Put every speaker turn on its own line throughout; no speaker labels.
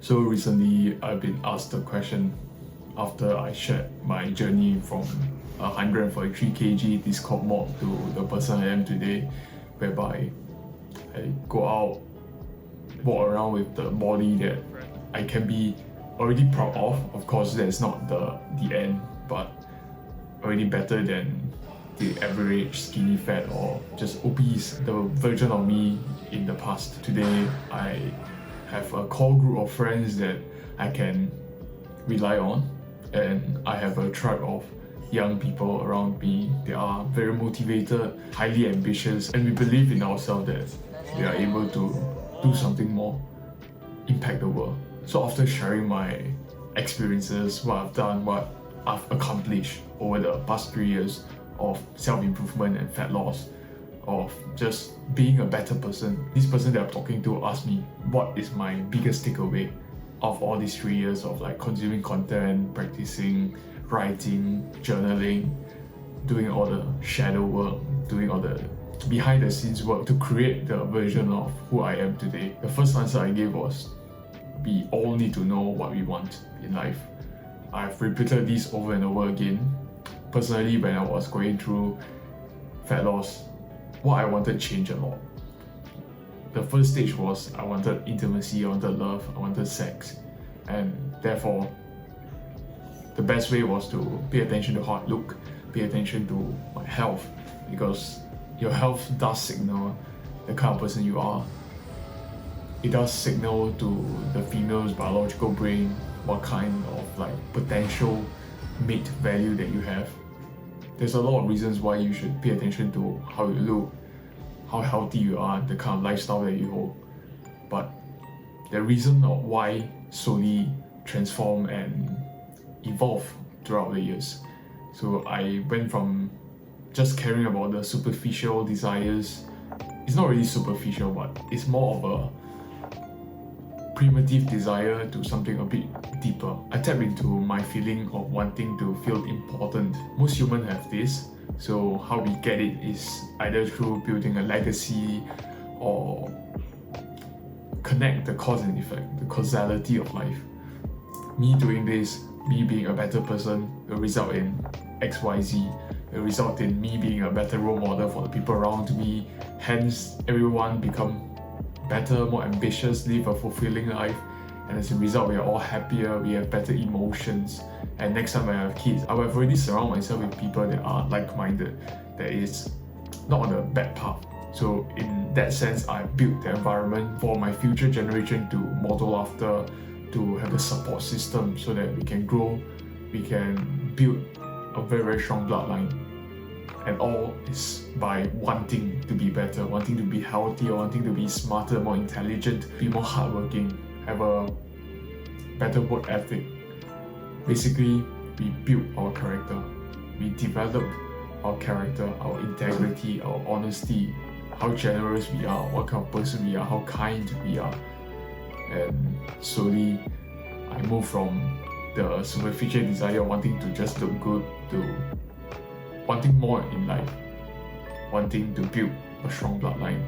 So recently, I've been asked a question after I shared my journey from 143 kg Discord mod to the person I am today, whereby I go out, walk around with the body that I can be already proud of. Of course, that's not the end, but already better than the average skinny fat or just obese, the version of me in the past. Today, I have a core group of friends that I can rely on, and I have a tribe of young people around me. They are very motivated, highly ambitious, and we believe in ourselves that we are able to do something more, impact the world. So after sharing my experiences, what I've done, what I've accomplished over the past 3 years of self-improvement and fat loss, of just being a better person. This person that I'm talking to asked me what is my biggest takeaway of all these 3 years of like consuming content, practicing, writing, journaling, doing all the shadow work, doing all the behind the scenes work to create the version of who I am today. The first answer I gave was, we all need to know what we want in life. I've repeated this over and over again. Personally, when I was going through fat loss, what I wanted changed a lot. The first stage was I wanted intimacy, I wanted love, I wanted sex, and therefore the best way was to pay attention to how I look, pay attention to my health, because your health does signal the kind of person you are. It does signal to the female's biological brain what kind of like potential mate value that you have. There's a lot of reasons why you should pay attention to how you look, how healthy you are, the kind of lifestyle that you hold. But the reason of why slowly transform and evolve throughout the years. So I went from just caring about the superficial desires. It's not really superficial, but it's more of a primitive desire to something a bit deeper. I tap into my feeling of wanting to feel important. Most humans have this, so how we get it is either through building a legacy or connect the cause and effect, the causality of life. Me doing this, me being a better person, will result in XYZ, will result in me being a better role model for the people around me, hence everyone become better, more ambitious, live a fulfilling life, and as a result we are all happier, we have better emotions, and next time I have kids, I will have already surround myself with people that are like-minded, that is not on a bad path. So in that sense, I built the environment for my future generation to model after, to have a support system so that we can grow, we can build a very, very strong bloodline. And all is by wanting to be better, wanting to be healthier, wanting to be smarter, more intelligent, be more hardworking, have a better work ethic. Basically, we build our character, we develop our character, our integrity, our honesty, how generous we are, what kind of person we are, how kind we are. And slowly, I move from the superficial desire of wanting to just look good to wanting more in life, wanting to build a strong bloodline.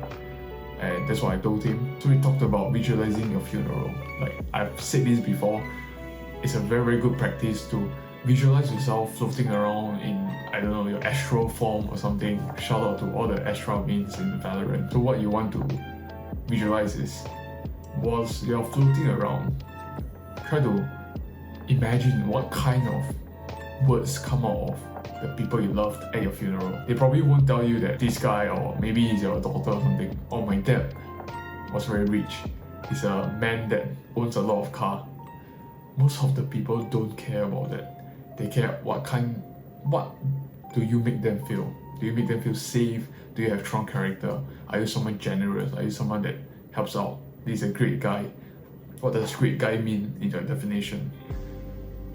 And that's what I told him. So we talked about visualizing your funeral. Like I've said this before, it's a very, very good practice to visualize yourself floating around in, I don't know, your astral form or something. Shout out to all the astral mains in Valorant. So what you want to visualize is, whilst you're floating around, try to imagine what kind of words come out of the people you loved at your funeral. They probably won't tell you that this guy, or maybe he's your daughter or something, or my dad was very rich. He's a man that owns a lot of car. Most of the people don't care about that. They care what do you make them feel? Do you make them feel safe? Do you have strong character? Are you someone generous? Are you someone that helps out? This is a great guy. What does great guy mean in your definition?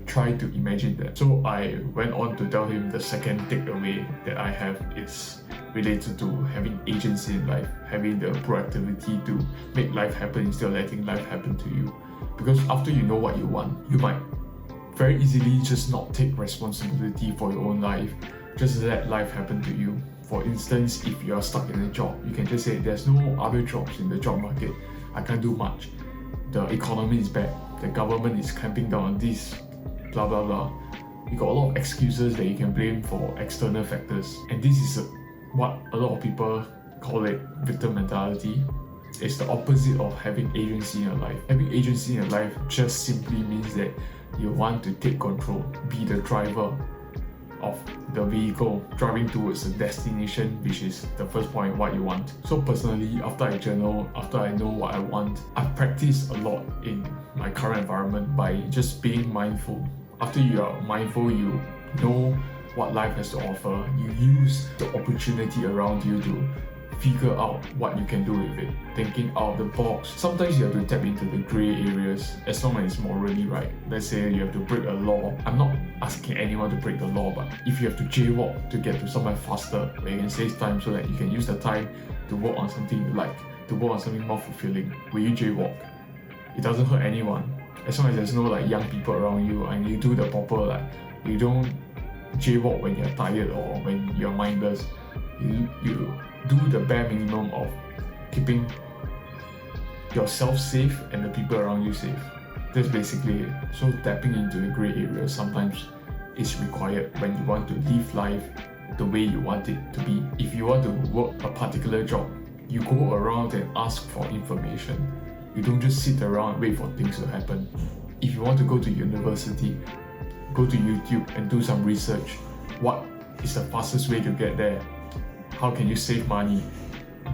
Try to imagine that. So I went on to tell him the second takeaway that I have is related to having agency in life, having the proactivity to make life happen instead of letting life happen to you. Because after you know what you want, you might very easily just not take responsibility for your own life, just let life happen to you. For instance, if you are stuck in a job, you can just say there's no other jobs in the job market, I can't do much. The economy is bad, the government is clamping down on this, blah blah blah. You got a lot of excuses that you can blame for external factors, and this is what a lot of people call it victim mentality. It's the opposite of having agency in your life. Having agency in your life just simply means that you want to take control, be the driver of the vehicle, driving towards the destination, which is the first point, what you want. So personally, after I journal, after I know what I want, I've practiced a lot in my current environment by just being mindful. After you are mindful, you know what life has to offer. You use the opportunity around you to figure out what you can do with it, thinking out of the box. Sometimes you have to tap into the grey areas as long as it's morally right. Let's say you have to break a law. I'm not asking anyone to break the law, but if you have to jaywalk to get to somewhere faster, where you can save time so that you can use the time to work on something you like, to work on something more fulfilling, will you jaywalk? It doesn't hurt anyone. As long as there's no young people around you and you do the proper you don't jaywalk when you're tired or when you're mindless. You do the bare minimum of keeping yourself safe and the people around you safe. That's basically it. So tapping into the grey areas sometimes is required when you want to live life the way you want it to be. If you want to work a particular job, you go around and ask for information. You don't just sit around and wait for things to happen. If you want to go to university, go to YouTube and do some research. What is the fastest way to get there? How can you save money?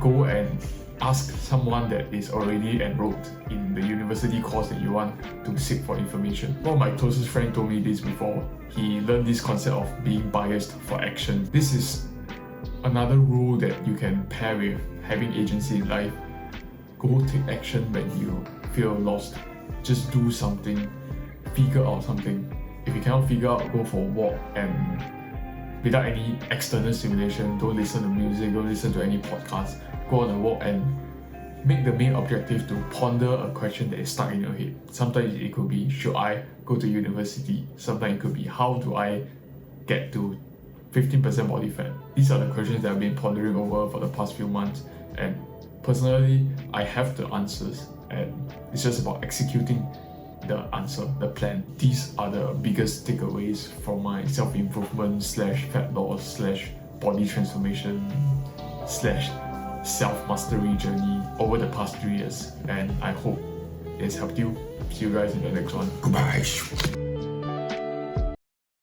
Go and ask someone that is already enrolled in the university course that you want to seek for information. One of my closest friends told me this before. He learned this concept of being biased for action. This is another rule that you can pair with having agency in life. Go take action when you feel lost. Just do something, figure out something. If you cannot figure out, go for a walk and without any external stimulation, don't listen to music, don't listen to any podcast. Go on a walk and make the main objective to ponder a question that is stuck in your head. Sometimes it could be, should I go to university? Sometimes it could be, how do I get to 15% body fat? These are the questions that I've been pondering over for the past few months, and personally, I have the answers, and it's just about executing the answer, the plan. These are the biggest takeaways from my self-improvement / fat loss / body transformation / self-mastery journey over the past 3 years, and I hope it's helped you. See you guys in the next one.
Goodbye.